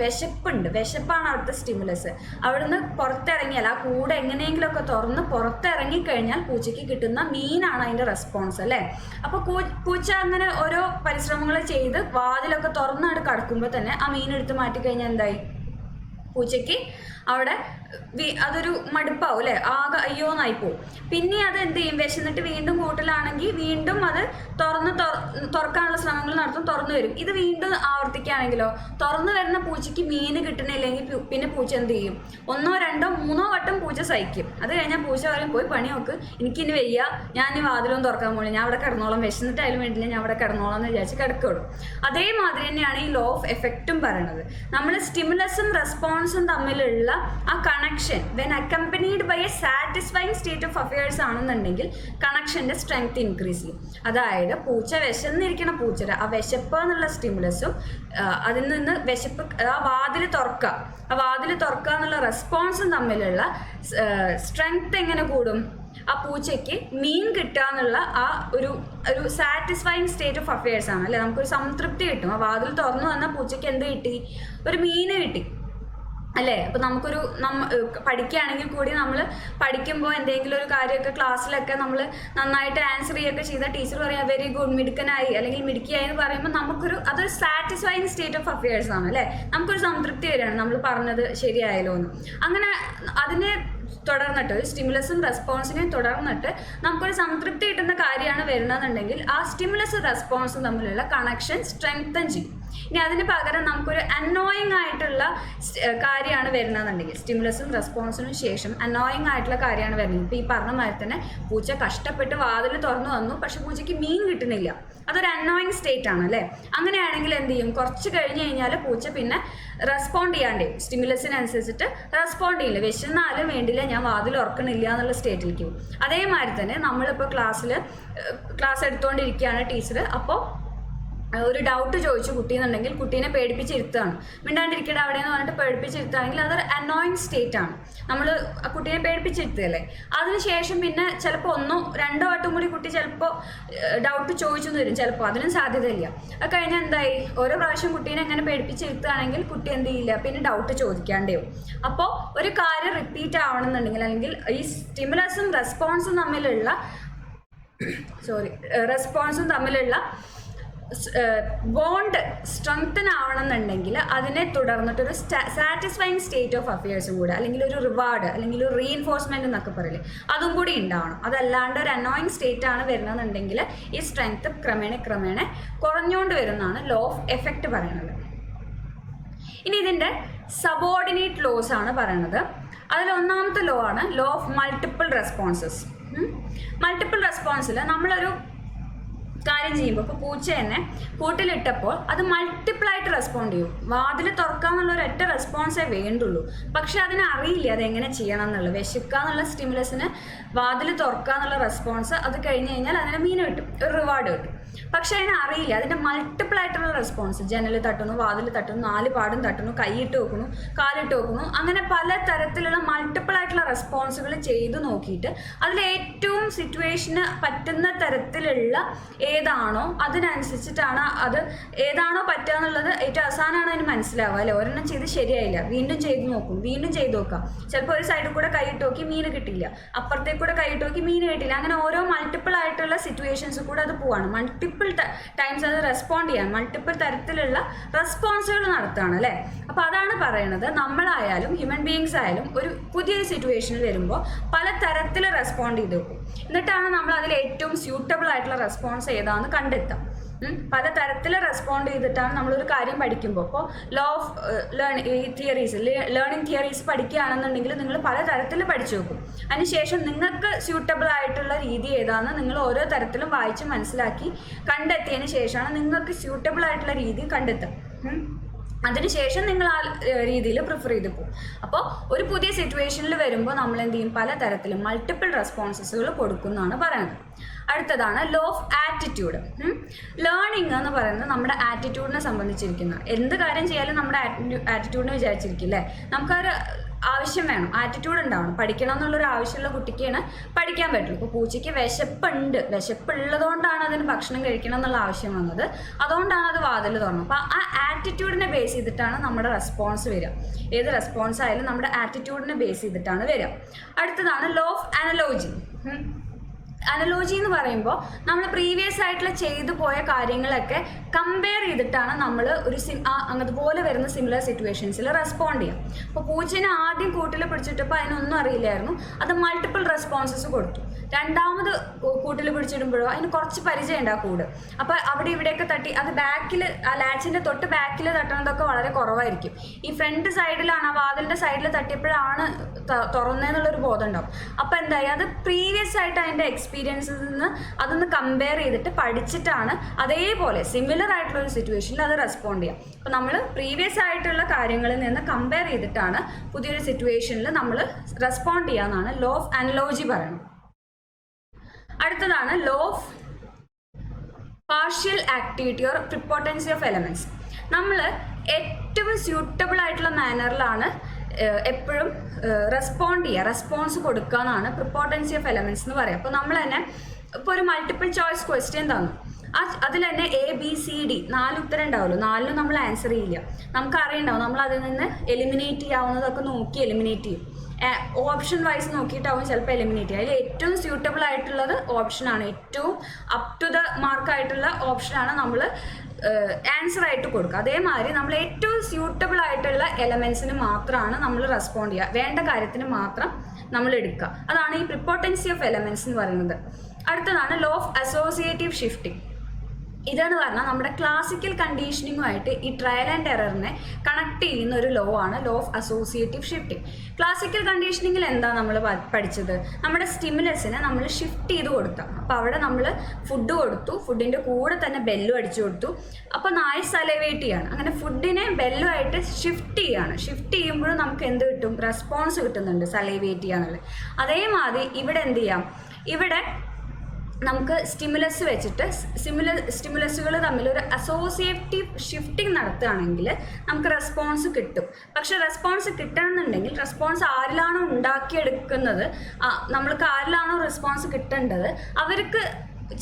Speaker 1: വിശപ്പാണ് അവിടുത്തെ സ്റ്റിമുലസ്. അവിടുന്ന് പുറത്തിറങ്ങിയാൽ ആ കൂടെ എങ്ങനെയെങ്കിലുമൊക്കെ തുറന്ന് പുറത്തിറങ്ങിക്കഴിഞ്ഞാൽ പൂച്ചയ്ക്ക് കിട്ടുന്ന മീനാണ് അതിൻ്റെ റെസ്പോൺസ് അല്ലേ. അപ്പോൾ പൂച്ച അങ്ങനെ ഓരോ പരിശ്രമങ്ങൾ ചെയ്ത് വാതിലൊക്കെ തുറന്നായിട്ട് കിടക്കുമ്പോൾ തന്നെ ആ മീൻ എടുത്ത് മാറ്റിക്കഴിഞ്ഞാൽ എന്തായി, പൂച്ചയ്ക്ക് അവിടെ അതൊരു മടുപ്പാവും അല്ലേ, ആകെ അയ്യോ എന്നായി പോവും. പിന്നെ അത് എന്ത് ചെയ്യും, വിശന്നിട്ട് വീണ്ടും കൂട്ടലാണെങ്കിൽ വീണ്ടും അത് തുറക്കാനുള്ള ശ്രമങ്ങൾ നടത്തും, തുറന്നു വരും. ഇത് വീണ്ടും ആവർത്തിക്കുകയാണെങ്കിലോ, തുറന്നു വരുന്ന പൂച്ചയ്ക്ക് മീൻ കിട്ടണില്ലെങ്കിൽ പിന്നെ പൂച്ച എന്ത് ചെയ്യും, 1, 2, 3 വട്ടം പൂച്ച സഹിക്കും. അത് കഴിഞ്ഞാൽ പൂച്ച പറയും പോയി പണി നോക്ക്, എനിക്കിനി വയ്യ, ഞാൻ ഈ വാതിലൊന്നും തുറക്കാൻ പോലും, ഞാൻ അവിടെ കിടന്നോളാം, വിശന്നിട്ടായാലും വേണ്ടില്ല ഞാൻ അവിടെ കിടന്നോളാം എന്ന് വിചാരിച്ച് കിടക്കുള്ളൂ. അതേമാതിരി തന്നെയാണ് ഈ ലോ ഓഫ് എഫക്റ്റും പറയുന്നത്. നമ്മൾ സ്റ്റിമുലസും റെസ്പോൺസും തമ്മിലുള്ള ആ connection when accompanied by a satisfying state of affairs ആണെന്നുണ്ടെങ്കിൽ കണക്ഷൻ്റെ സ്ട്രെങ്ത് ഇൻക്രീസ് ചെയ്യും. അതായത് പൂച്ച വിശന്നിരിക്കുന്ന പൂച്ചയുടെ ആ വിശപ്പ് എന്നുള്ള സ്റ്റിമുലസും അതിൽ നിന്ന് വിശപ്പ് ആ വാതിൽ തുറക്കുക എന്നുള്ള റെസ്പോൺസും തമ്മിലുള്ള സ്ട്രെങ്ത് എങ്ങനെ കൂടും, ആ പൂച്ചയ്ക്ക് മീൻ കിട്ടുക എന്നുള്ള ആ ഒരു സാറ്റിസ്ഫൈങ് സ്റ്റേറ്റ് ഓഫ് അഫയേഴ്സ് ആണ് അല്ലേ, നമുക്കൊരു സംതൃപ്തി കിട്ടും. ആ വാതിൽ തുറന്നു വന്ന പൂച്ചയ്ക്ക് എന്ത് കിട്ടി, ഒരു മീൻ കിട്ടി അല്ലേ. അപ്പോൾ നമുക്കൊരു പഠിക്കുകയാണെങ്കിൽ കൂടി നമ്മൾ പഠിക്കുമ്പോൾ എന്തെങ്കിലും ഒരു കാര്യമൊക്കെ ക്ലാസ്സിലൊക്കെ നമ്മൾ നന്നായിട്ട് ആൻസർ ചെയ്യുകയൊക്കെ ചെയ്താൽ ടീച്ചർ പറയാം വെരി ഗുഡ്, മിടുക്കനായി അല്ലെങ്കിൽ മിടുക്കിയായി എന്ന് പറയുമ്പോൾ അതൊരു സാറ്റിസ്ഫൈങ് സ്റ്റേറ്റ് ഓഫ് അഫയേഴ്സ് ആണ് അല്ലേ, നമുക്കൊരു സംതൃപ്തി വരികയാണ് നമ്മൾ പറഞ്ഞത് ശരിയായല്ലോ എന്ന്. അങ്ങനെ അതിനെ തുടർന്നിട്ട് സ്റ്റിമുലസും റെസ്പോൺസിനെയും തുടർന്നിട്ട് നമുക്കൊരു സംതൃപ്തി കിട്ടുന്ന കാര്യമാണ് വരുന്നതെന്നുണ്ടെങ്കിൽ ആ സ്റ്റിമുലസും റെസ്പോൺസും തമ്മിലുള്ള കണക്ഷൻ സ്ട്രെങ്തൻ ചെയ്യും. ഇനി അതിന് പകരം നമുക്കൊരു അനോയിങ് ആയിട്ടുള്ള കാര്യമാണ് വരുന്നതെന്നുണ്ടെങ്കിൽ സ്റ്റിമുലസും റെസ്പോൺസിനും ശേഷം അനോയിങ് ആയിട്ടുള്ള കാര്യമാണ് വരുന്നത്. ഇപ്പോൾ ഈ പറഞ്ഞ മാതിരി തന്നെ പൂച്ച കഷ്ടപ്പെട്ട് വാതിൽ തുറന്നു വന്നു, പക്ഷെ പൂച്ചയ്ക്ക് മീൻ കിട്ടുന്നില്ല, അതൊരു അനോയിങ് സ്റ്റേറ്റ് ആണ് അല്ലേ. അങ്ങനെയാണെങ്കിൽ എന്ത് ചെയ്യും, കുറച്ച് കഴിഞ്ഞ് കഴിഞ്ഞാൽ പൂച്ച പിന്നെ റെസ്പോണ്ട് ചെയ്യാണ്ടേ, സ്റ്റിമുലസിനനുസരിച്ചിട്ട് റെസ്പോണ്ട് ചെയ്യില്ല, വിശന്നാലും വേണ്ടില്ല ഞാൻ വാതിൽ ഉറക്കണില്ല എന്നുള്ള സ്റ്റേറ്റിലേക്ക് പോകും. അതേമാതിരി തന്നെ നമ്മളിപ്പോൾ ക്ലാസ് എടുത്തുകൊണ്ടിരിക്കുകയാണ് ടീച്ചർ, അപ്പോൾ ഒരു ഡൗട്ട് ചോദിച്ചു കുട്ടി എന്നുണ്ടെങ്കിൽ കുട്ടീനെ പേടിപ്പിച്ചിരുത്തുകയാണ്, മിണ്ടാണ്ടിരിക്കട അവിടെ എന്ന് പറഞ്ഞിട്ട് പേടിപ്പിച്ചിരുത്തുകയാണെങ്കിൽ അതൊരു അനോയിങ് സ്റ്റേറ്റ് ആണ്, നമ്മൾ ആ കുട്ടീനെ പേടിപ്പിച്ചിരുത്തുകയല്ലേ. അതിനുശേഷം പിന്നെ ചിലപ്പോൾ 1, 2 വട്ടം കൂടി കുട്ടി ചിലപ്പോൾ ഡൗട്ട് ചോദിച്ചു തരും, ചിലപ്പോൾ അതിനും സാധ്യതയില്ല. അത് കഴിഞ്ഞാൽ എന്തായി, ഓരോ പ്രാവശ്യം കുട്ടീനെ എങ്ങനെ പേടിപ്പിച്ചിരുത്തുകയാണെങ്കിൽ കുട്ടി എന്ത് ചെയ്യില്ല, പിന്നെ ഡൗട്ട് ചോദിക്കാണ്ടേവും. അപ്പോൾ ഒരു കാര്യം റിപ്പീറ്റ് ആവണമെന്നുണ്ടെങ്കിൽ അല്ലെങ്കിൽ ഈ സ്റ്റിമുലസും റെസ്പോൺസും തമ്മിലുള്ള ബോണ്ട് സ്ട്രെങ്തൻ ആവണമെന്നുണ്ടെങ്കിൽ അതിനെ തുടർന്നിട്ടൊരു സാറ്റിസ്ഫൈങ് സ്റ്റേറ്റ് ഓഫ് അഫയേഴ്സും കൂടെ, അല്ലെങ്കിൽ ഒരു റിവാർഡ് അല്ലെങ്കിൽ ഒരു റീഇൻഫോഴ്സ്മെന്റ് എന്നൊക്കെ പറയില്ലേ, അതും കൂടി ഉണ്ടാവണം. അതല്ലാണ്ട് ഒരു അനോയിങ് സ്റ്റേറ്റ് ആണ് വരുന്നതെന്നുണ്ടെങ്കിൽ ഈ സ്ട്രെങ്ത് ക്രമേണ കുറഞ്ഞുകൊണ്ട് വരുന്നതാണ് ലോ ഓഫ് എഫക്റ്റ് പറയുന്നത്. ഇനി ഇതിൻ്റെ സബോർഡിനേറ്റ് ലോസ് ആണ് പറയുന്നത്. അതിൽ ഒന്നാമത്തെ ലോ ആണ് law of multiple responses. Multiple റെസ്പോൺസിൽ നമ്മളൊരു കാര്യം ചെയ്യുമ്പോൾ, ഇപ്പോൾ പൂച്ച തന്നെ കൂട്ടിലിട്ടപ്പോൾ അത് മൾട്ടിപ്പിളായിട്ട് റെസ്പോണ്ട് ചെയ്യും. വാതിൽ തുറക്കാന്നുള്ള ഒരൊറ്റ റെസ്പോൺസേ വേണ്ടുള്ളൂ, പക്ഷെ അതിനറിയില്ല അതെങ്ങനെ ചെയ്യണം എന്നുള്ളത്. വിശക്കുക എന്നുള്ള സ്റ്റിമുലസിന് വാതിൽ തുറക്കുക എന്നുള്ള റെസ്പോൺസ്, അത് കഴിഞ്ഞ് കഴിഞ്ഞാൽ അതിന് മീൻ കിട്ടും, ഒരു റിവാർഡ് കിട്ടും. പക്ഷെ അതിനറിയില്ല അതിൻ്റെ മൾട്ടിപ്പിൾ ആയിട്ടുള്ള റെസ്പോൺസ്, ജനൽ തട്ടുന്നു, വാതിൽ തട്ടുന്നു, 4 പാടും തട്ടുന്നു, കൈയിട്ട് വെക്കുന്നു, കാലിട്ട് വെക്കുന്നു, അങ്ങനെ പല തരത്തിലുള്ള മൾട്ടിപ്പിൾ ആയിട്ടുള്ള റെസ്പോൺസുകൾ ചെയ്ത് നോക്കിയിട്ട് അതിൽ ഏറ്റവും സിറ്റുവേഷന് പറ്റുന്ന തരത്തിലുള്ള ഏതാണോ അതിനനുസരിച്ചിട്ടാണ് അത് ഏതാണോ പറ്റുക എന്നുള്ളത് ഏറ്റവും അവസാനമാണ് അതിന് മനസ്സിലാവുക അല്ലേ. ഒരെണ്ണം ചെയ്ത് ശരിയായില്ല, വീണ്ടും ചെയ്ത് നോക്കും, വീണ്ടും ചെയ്ത് നോക്കാം. ചിലപ്പോൾ ഒരു സൈഡിൽ കൂടെ കൈയിട്ട് നോക്കി മീൻ കിട്ടില്ല, അപ്പുറത്തേക്ക് കൂടെ കൈയിട്ട് നോക്കി മീൻ കിട്ടില്ല, അങ്ങനെ ഓരോ മൾട്ടിപ്പിൾ ആയിട്ടുള്ള സിറ്റുവേഷൻസ് കൂടെ അത് പോവാണ്. മൾട്ടിപ്പിൾ ടൈംസ് അത് റെസ്പോണ്ട് ചെയ്യാൻ മൾട്ടിപ്പിൾ തരത്തിലുള്ള റെസ്പോൺസുകൾ നടത്തുകയാണ് അല്ലേ. അപ്പോൾ അതാണ് പറയുന്നത്, നമ്മളായാലും ഹ്യൂമൻ ബീയിങ്സ് ആയാലും ഒരു പുതിയൊരു സിറ്റുവേഷനിൽ വരുമ്പോൾ പല തരത്തിൽ റെസ്പോണ്ട് ചെയ്ത് വെക്കും. എന്നിട്ടാണ് നമ്മൾ അതിൽ ഏറ്റവും സ്യൂട്ടബിൾ ആയിട്ടുള്ള റെസ്പോൺസ് ഏതാണെന്ന് കണ്ടെത്താം. പല തരത്തിൽ റെസ്പോണ്ട് ചെയ്തിട്ടാണ് നമ്മളൊരു കാര്യം പഠിക്കുമ്പോൾ. ഇപ്പോൾ ലോ ഓഫ് ലേണിംഗ് തിയറീസ് പഠിക്കുകയാണെന്നുണ്ടെങ്കിൽ നിങ്ങൾ പല തരത്തിൽ പഠിച്ചു വെക്കും. അതിനുശേഷം നിങ്ങൾക്ക് സ്യൂട്ടബിൾ ആയിട്ടുള്ള രീതി ഏതാണെന്ന് നിങ്ങൾ ഓരോ തരത്തിലും വായിച്ച് മനസ്സിലാക്കി കണ്ടെത്തിയതിന് ശേഷമാണ് നിങ്ങൾക്ക് സ്യൂട്ടബിൾ ആയിട്ടുള്ള രീതി കണ്ടെത്തുക. അതിനുശേഷം നിങ്ങൾ ആ രീതിയിൽ പ്രിഫർ ചെയ്ത് പോകും. അപ്പോൾ ഒരു പുതിയ സിറ്റുവേഷനിൽ വരുമ്പോൾ നമ്മൾ എന്ത് ചെയ്യും, പലതരത്തിലും മൾട്ടിപ്പിൾ റെസ്പോൺസസുകൾ കൊടുക്കുന്നതാണ് പറയുന്നത്. അടുത്തതാണ് ലോ ഓഫ് ആറ്റിറ്റ്യൂഡ്. ലേണിംഗ് എന്ന് പറയുന്നത് നമ്മുടെ ആറ്റിറ്റ്യൂഡിനെ സംബന്ധിച്ചിരിക്കുന്ന, എന്ത് കാര്യം ചെയ്യാനും നമ്മുടെ ആറ്റിറ്റ്യൂഡിനെ വിചാരിച്ചിരിക്കില്ലേ. നമുക്കൊരു ആവശ്യം വേണം, ആറ്റിറ്റ്യൂഡ് ഉണ്ടാവണം. പഠിക്കണം എന്നുള്ളൊരു ആവശ്യമുള്ള കുട്ടിക്കാണ് പഠിക്കാൻ പറ്റുള്ളൂ. ഇപ്പോൾ പൂച്ചയ്ക്ക് വിശപ്പുള്ളതുകൊണ്ടാണ് അതിന് ഭക്ഷണം കഴിക്കണം എന്നുള്ള ആവശ്യം വന്നത്, അതുകൊണ്ടാണ് അത് വാതിൽ തുറന്നത്. അപ്പോൾ ആ ആറ്റിറ്റ്യൂഡിനെ ബേസ് ചെയ്തിട്ടാണ് നമ്മുടെ റെസ്പോൺസ് വരിക. ഏത് റെസ്പോൺസ് ആയാലും നമ്മുടെ ആറ്റിറ്റ്യൂഡിനെ ബേസ് ചെയ്തിട്ടാണ് വരിക. അടുത്തതാണ് ലോ ഓഫ് അനലോജി. അനലോജി എന്ന് പറയുമ്പോൾ നമ്മൾ പ്രീവിയസ് ആയിട്ടുള്ള ചെയ്തു പോയ കാര്യങ്ങളൊക്കെ കമ്പയർ ചെയ്തിട്ടാണ് നമ്മൾ ഒരു അതുപോലെ വരുന്ന സിമിലർ സിറ്റുവേഷൻസിൽ റെസ്പോണ്ട് ചെയ്യുക. അപ്പോൾ പൂച്ചനെ ആദ്യം കൂട്ടിൽ പിടിച്ചിട്ടപ്പോൾ അതിനൊന്നും അറിയില്ലായിരുന്നു, അത് മൾട്ടിപ്പിൾ റെസ്പോൺസസ് കൊടുത്തു. രണ്ടാമത് കൂട്ടിൽ പിടിച്ചിടുമ്പോഴോ അതിന് കുറച്ച് പരിചയം ഉണ്ടാകും കൂട്. അപ്പോൾ അവിടെ ഇവിടെയൊക്കെ തട്ടി അത് ബാക്കിൽ ആ ലാച്ചിൻ്റെ തൊട്ട് ബാക്കിൽ തട്ടുന്നതൊക്കെ വളരെ കുറവായിരിക്കും. ഈ ഫ്രണ്ട് സൈഡിലാണ് ആ വാതിലിൻ്റെ സൈഡിൽ തട്ടിയപ്പോഴാണ് തുറന്നതെന്നുള്ളൊരു ബോധം ഉണ്ടാവും. അപ്പോൾ എന്തായി, അത് പ്രീവിയസ് ആയിട്ട് അതിൻ്റെ എക്സ്പീരിയൻസിൽ നിന്ന് അതൊന്ന് കമ്പയർ ചെയ്തിട്ട് പഠിച്ചിട്ടാണ് അതേപോലെ സിമിലർ ആയിട്ടുള്ള ഒരു സിറ്റുവേഷനിൽ അത് റെസ്പോണ്ട് ചെയ്യുക. അപ്പോൾ നമ്മൾ പ്രീവിയസ് ആയിട്ടുള്ള കാര്യങ്ങളിൽ നിന്ന് കമ്പയർ ചെയ്തിട്ടാണ് പുതിയൊരു സിറ്റുവേഷനിൽ നമ്മൾ റെസ്പോണ്ട് ചെയ്യുക എന്നാണ് ലോ ഓഫ് അനലോജി പറയുന്നത്. അടുത്തതാണ് law of partial activity or prepotency of elements. നമ്മൾ ഏറ്റവും സ്യൂട്ടബിൾ ആയിട്ടുള്ള മാനറിലാണ് എപ്പോഴും റെസ്പോൺസ് കൊടുക്കുക എന്നാണ് പ്രിപ്പോർട്ടൻസി ഓഫ് എലമെൻറ്റ്സ് എന്ന് പറയുക. അപ്പോൾ നമ്മൾ തന്നെ ഇപ്പോൾ ഒരു മൾട്ടിപ്പിൾ ചോയ്സ് ക്വസ്റ്റ്യൻ തന്നു, അതിൽ തന്നെ ABCD 4 ഉത്തരം ഉണ്ടാവുമല്ലോ, 4 നമ്മൾ ആൻസർ ചെയ്യില്ല, നമുക്ക് അറിയണ്ടാവും, നമ്മൾ അതിൽ നിന്ന് എലിമിനേറ്റ് ചെയ്യാവുന്നതൊക്കെ നോക്കി എലിമിനേറ്റ് ചെയ്യും. ഓപ്ഷൻ വൈസ് നോക്കിയിട്ടാവും ചിലപ്പോൾ എലിമിനേറ്റ് ചെയ്യുക. അതിൽ ഏറ്റവും സ്യൂട്ടബിൾ ആയിട്ടുള്ളത് ഓപ്ഷനാണ്, ഏറ്റവും അപ് ടു ദ മാർക്കായിട്ടുള്ള ഓപ്ഷനാണ് നമ്മൾ ആൻസർ ആയിട്ട് കൊടുക്കുക. അതേമാതിരി നമ്മൾ ഏറ്റവും സ്യൂട്ടബിൾ ആയിട്ടുള്ള എലമെൻസിന് മാത്രമാണ് നമ്മൾ റെസ്പോണ്ട് ചെയ്യുക, വേണ്ട കാര്യത്തിന് മാത്രം നമ്മൾ എടുക്കുക. അതാണ് ഈ പ്രിപ്പോർട്ടൻസി ഓഫ് എലമെൻറ്റ്സ് എന്ന് പറയുന്നത്. അടുത്തതാണ് ലോ ഓഫ് അസോസിയേറ്റീവ് ഷിഫ്റ്റിംഗ്. ഇതെന്ന് പറഞ്ഞാൽ നമ്മുടെ ക്ലാസിക്കൽ കണ്ടീഷനിങ്ങുമായിട്ട് ഈ ട്രയൽ ആൻഡ് എററിനെ കണക്ട് ചെയ്യുന്ന ഒരു ലോ ആണ് law of associative shifting. Classical കണ്ടീഷനിങ്ങിൽ എന്താ നമ്മൾ പഠിച്ചത്, നമ്മുടെ സ്റ്റിമുലസിനെ നമ്മൾ ഷിഫ്റ്റ് ചെയ്ത് കൊടുത്താൽ. അപ്പോൾ അവിടെ നമ്മൾ ഫുഡ് കൊടുത്തു, ഫുഡിൻ്റെ കൂടെ തന്നെ ബെല്ലും അടിച്ചു കൊടുത്തു, അപ്പോൾ നായ സലൈവേറ്റ് ചെയ്യാണ്. അങ്ങനെ ഫുഡിനെ ബെല്ലുമായിട്ട് ഷിഫ്റ്റ് ചെയ്യാണ്. ഷിഫ്റ്റ് ചെയ്യുമ്പോഴും നമുക്ക് എന്ത് കിട്ടും, റെസ്പോൺസ് കിട്ടുന്നുണ്ട്, സലൈവേറ്റ് ചെയ്യാന്നുള്ളത്. അതേമാതിരി ഇവിടെ എന്ത് ചെയ്യാം, ഇവിടെ നമുക്ക് സ്റ്റിമുലസ് വെച്ചിട്ട് സ്റ്റിമുലസുകൾ തമ്മിൽ ഒരു അസോസിയേറ്റീവ് ഷിഫ്റ്റിംഗ് നടത്തുകയാണെങ്കിൽ നമുക്ക് റെസ്പോൺസ് കിട്ടും. പക്ഷെ റെസ്പോൺസ് കിട്ടണമെന്നുണ്ടെങ്കിൽ റെസ്പോൺസ് ആരിലാണോ ഉണ്ടാക്കിയെടുക്കുന്നത്, നമ്മൾക്ക് ആരിലാണോ റെസ്പോൺസ് കിട്ടേണ്ടത് അവർക്ക്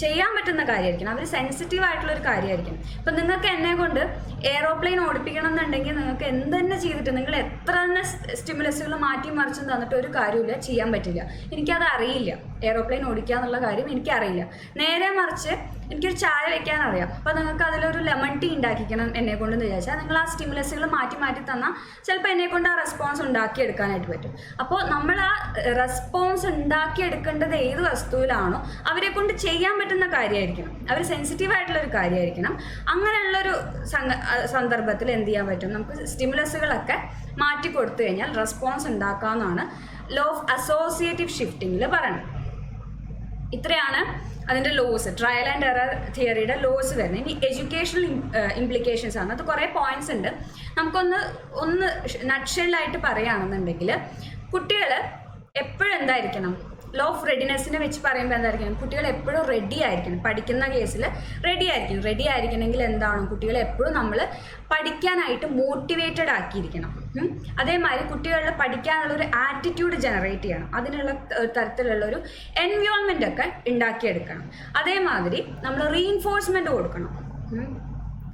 Speaker 1: ചെയ്യാൻ പറ്റുന്ന കാര്യമായിരിക്കണം, അവർ സെൻസിറ്റീവ് ആയിട്ടുള്ളൊരു കാര്യമായിരിക്കണം. ഇപ്പം നിങ്ങൾക്ക് എന്നെ കൊണ്ട് എയറോപ്ലെയിൻ ഓടിപ്പിക്കണം എന്നുണ്ടെങ്കിൽ നിങ്ങൾക്ക് എന്ത് തന്നെ ചെയ്തിട്ട് നിങ്ങൾ എത്ര തന്നെ സ്റ്റിമുലസുകൾ മാറ്റി മറിച്ചും തന്നിട്ട് ഒരു കാര്യമില്ല, ചെയ്യാൻ പറ്റില്ല. എനിക്കത് അറിയില്ല, എയറോപ്ലെയിൻ ഓടിക്കുക എന്നുള്ള കാര്യം എനിക്കറിയില്ല. നേരെ മറിച്ച് എനിക്കൊരു ചായ വെക്കാൻ അറിയാം, അപ്പോൾ നിങ്ങൾക്ക് അതിലൊരു ലെമൺ ടീ ഉണ്ടാക്കിക്കണം എന്നെ കൊണ്ടെന്ന് വിചാരിച്ചാൽ നിങ്ങൾ ആ സ്റ്റിമുലസുകൾ മാറ്റി തന്നാൽ ചിലപ്പോൾ എന്നെ കൊണ്ട് ആ റെസ്പോൺസ് ഉണ്ടാക്കിയെടുക്കാനായിട്ട് പറ്റും. അപ്പോൾ നമ്മൾ ആ റെസ്പോൺസ് ഉണ്ടാക്കിയെടുക്കേണ്ടത് ഏത് വസ്തുവിലാണോ അവരെ കൊണ്ട് ചെയ്യാൻ പറ്റുന്ന കാര്യമായിരിക്കണം, അവർ സെൻസിറ്റീവ് ആയിട്ടുള്ളൊരു കാര്യമായിരിക്കണം. അങ്ങനെയുള്ളൊരു സന്ദർഭത്തിൽ എന്ത് ചെയ്യാൻ പറ്റും, നമുക്ക് സ്റ്റിമുലസുകളൊക്കെ മാറ്റി കൊടുത്തു കഴിഞ്ഞാൽ റെസ്പോൺസ് ഉണ്ടാക്കാമെന്നാണ് ലോ ഓഫ് അസോസിയേറ്റീവ് ഷിഫ്റ്റിങ്ങിൽ പറയുന്നത്. ഇത്രയാണ് അതിൻ്റെ ലോസ്, ട്രയൽ ആൻഡ് എറർ തിയറിയുടെ ലോസ് വരുന്നത്. ഇനി എഡ്യൂക്കേഷണൽ ഇംപ്ലിക്കേഷൻസ് ആണ്, അത് കുറേ പോയിന്റ്സ് ഉണ്ട്. നമുക്കൊന്ന് നട്ട്ഷെല്ലായിട്ട് പറയുകയാണെന്നുണ്ടെങ്കിൽ കുട്ടികൾ എപ്പോഴും എന്തായിരിക്കണം, ലോ ഓഫ് റെഡിനെസ്സിനെ വെച്ച് പറയുമ്പോൾ എന്തായിരിക്കണം, കുട്ടികൾ എപ്പോഴും റെഡി ആയിരിക്കണം. പഠിക്കുന്ന കേസിൽ റെഡി ആയിരിക്കണമെങ്കിൽ എന്താണ്, കുട്ടികളെ എപ്പോഴും നമ്മൾ പഠിക്കാനായിട്ട് മോട്ടിവേറ്റഡ് ആക്കിയിരിക്കണം. അതേമാതിരി കുട്ടികളിൽ പഠിക്കാനുള്ളൊരു ആറ്റിറ്റ്യൂഡ് ജനറേറ്റ് ചെയ്യണം, അതിനുള്ള തരത്തിലുള്ളൊരു എൻവയോൺമെൻ്റ് ഒക്കെ ഉണ്ടാക്കിയെടുക്കണം. അതേമാതിരി നമ്മൾ റീഇൻഫോഴ്സ്മെൻറ്റ് കൊടുക്കണം.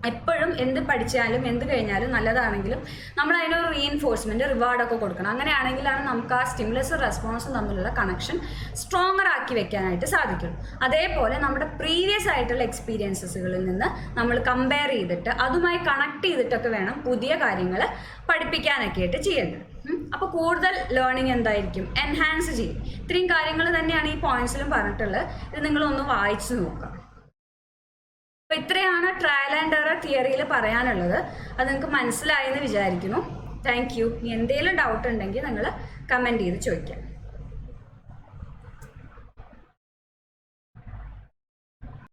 Speaker 1: എപ്പോഴും എന്ത് പഠിച്ചാലും എന്ത് കഴിഞ്ഞാലും നല്ലതാണെങ്കിലും നമ്മൾ അതിനൊരു റീഇൻഫോഴ്സ്മെൻറ്റ് റിവാർഡൊക്കെ കൊടുക്കണം. അങ്ങനെയാണെങ്കിലാണ് നമുക്ക് ആ സ്റ്റിമുലസ് റെസ്പോൺസും തമ്മിലുള്ള കണക്ഷൻ സ്ട്രോങ്ങർ ആക്കി വെക്കാനായിട്ട് സാധിക്കുള്ളൂ. അതേപോലെ നമ്മുടെ പ്രീവിയസ് ആയിട്ടുള്ള എക്സ്പീരിയൻസസുകളിൽ നിന്ന് നമ്മൾ കമ്പയർ ചെയ്തിട്ട് അതുമായി കണക്ട് ചെയ്തിട്ടൊക്കെ വേണം പുതിയ കാര്യങ്ങൾ പഠിപ്പിക്കാനൊക്കെ ആയിട്ട് ചെയ്യേണ്ടത്. അപ്പോൾ കൂടുതൽ ലേണിംഗ് എന്തായിരിക്കും, എൻഹാൻസ് ചെയ്യും. ഇത്രയും കാര്യങ്ങൾ തന്നെയാണ് ഈ പോയിന്റ്സിലും പറഞ്ഞിട്ടുള്ളത്. ഇത് നിങ്ങളൊന്ന് വായിച്ചു നോക്കാം. അപ്പോൾ ഇത്രയാണ് ട്രയൽ ആൻഡ് എറർ തിയറിയിൽ പറയാനുള്ളത്. അത് നിങ്ങൾക്ക് മനസ്സിലായെന്ന് വിചാരിക്കുന്നു. Thank you. ഇനി എന്തെങ്കിലും ഡൗട്ട് ഉണ്ടെങ്കിൽ നിങ്ങൾ കമൻറ്റ് ചെയ്ത് ചോദിക്കാം.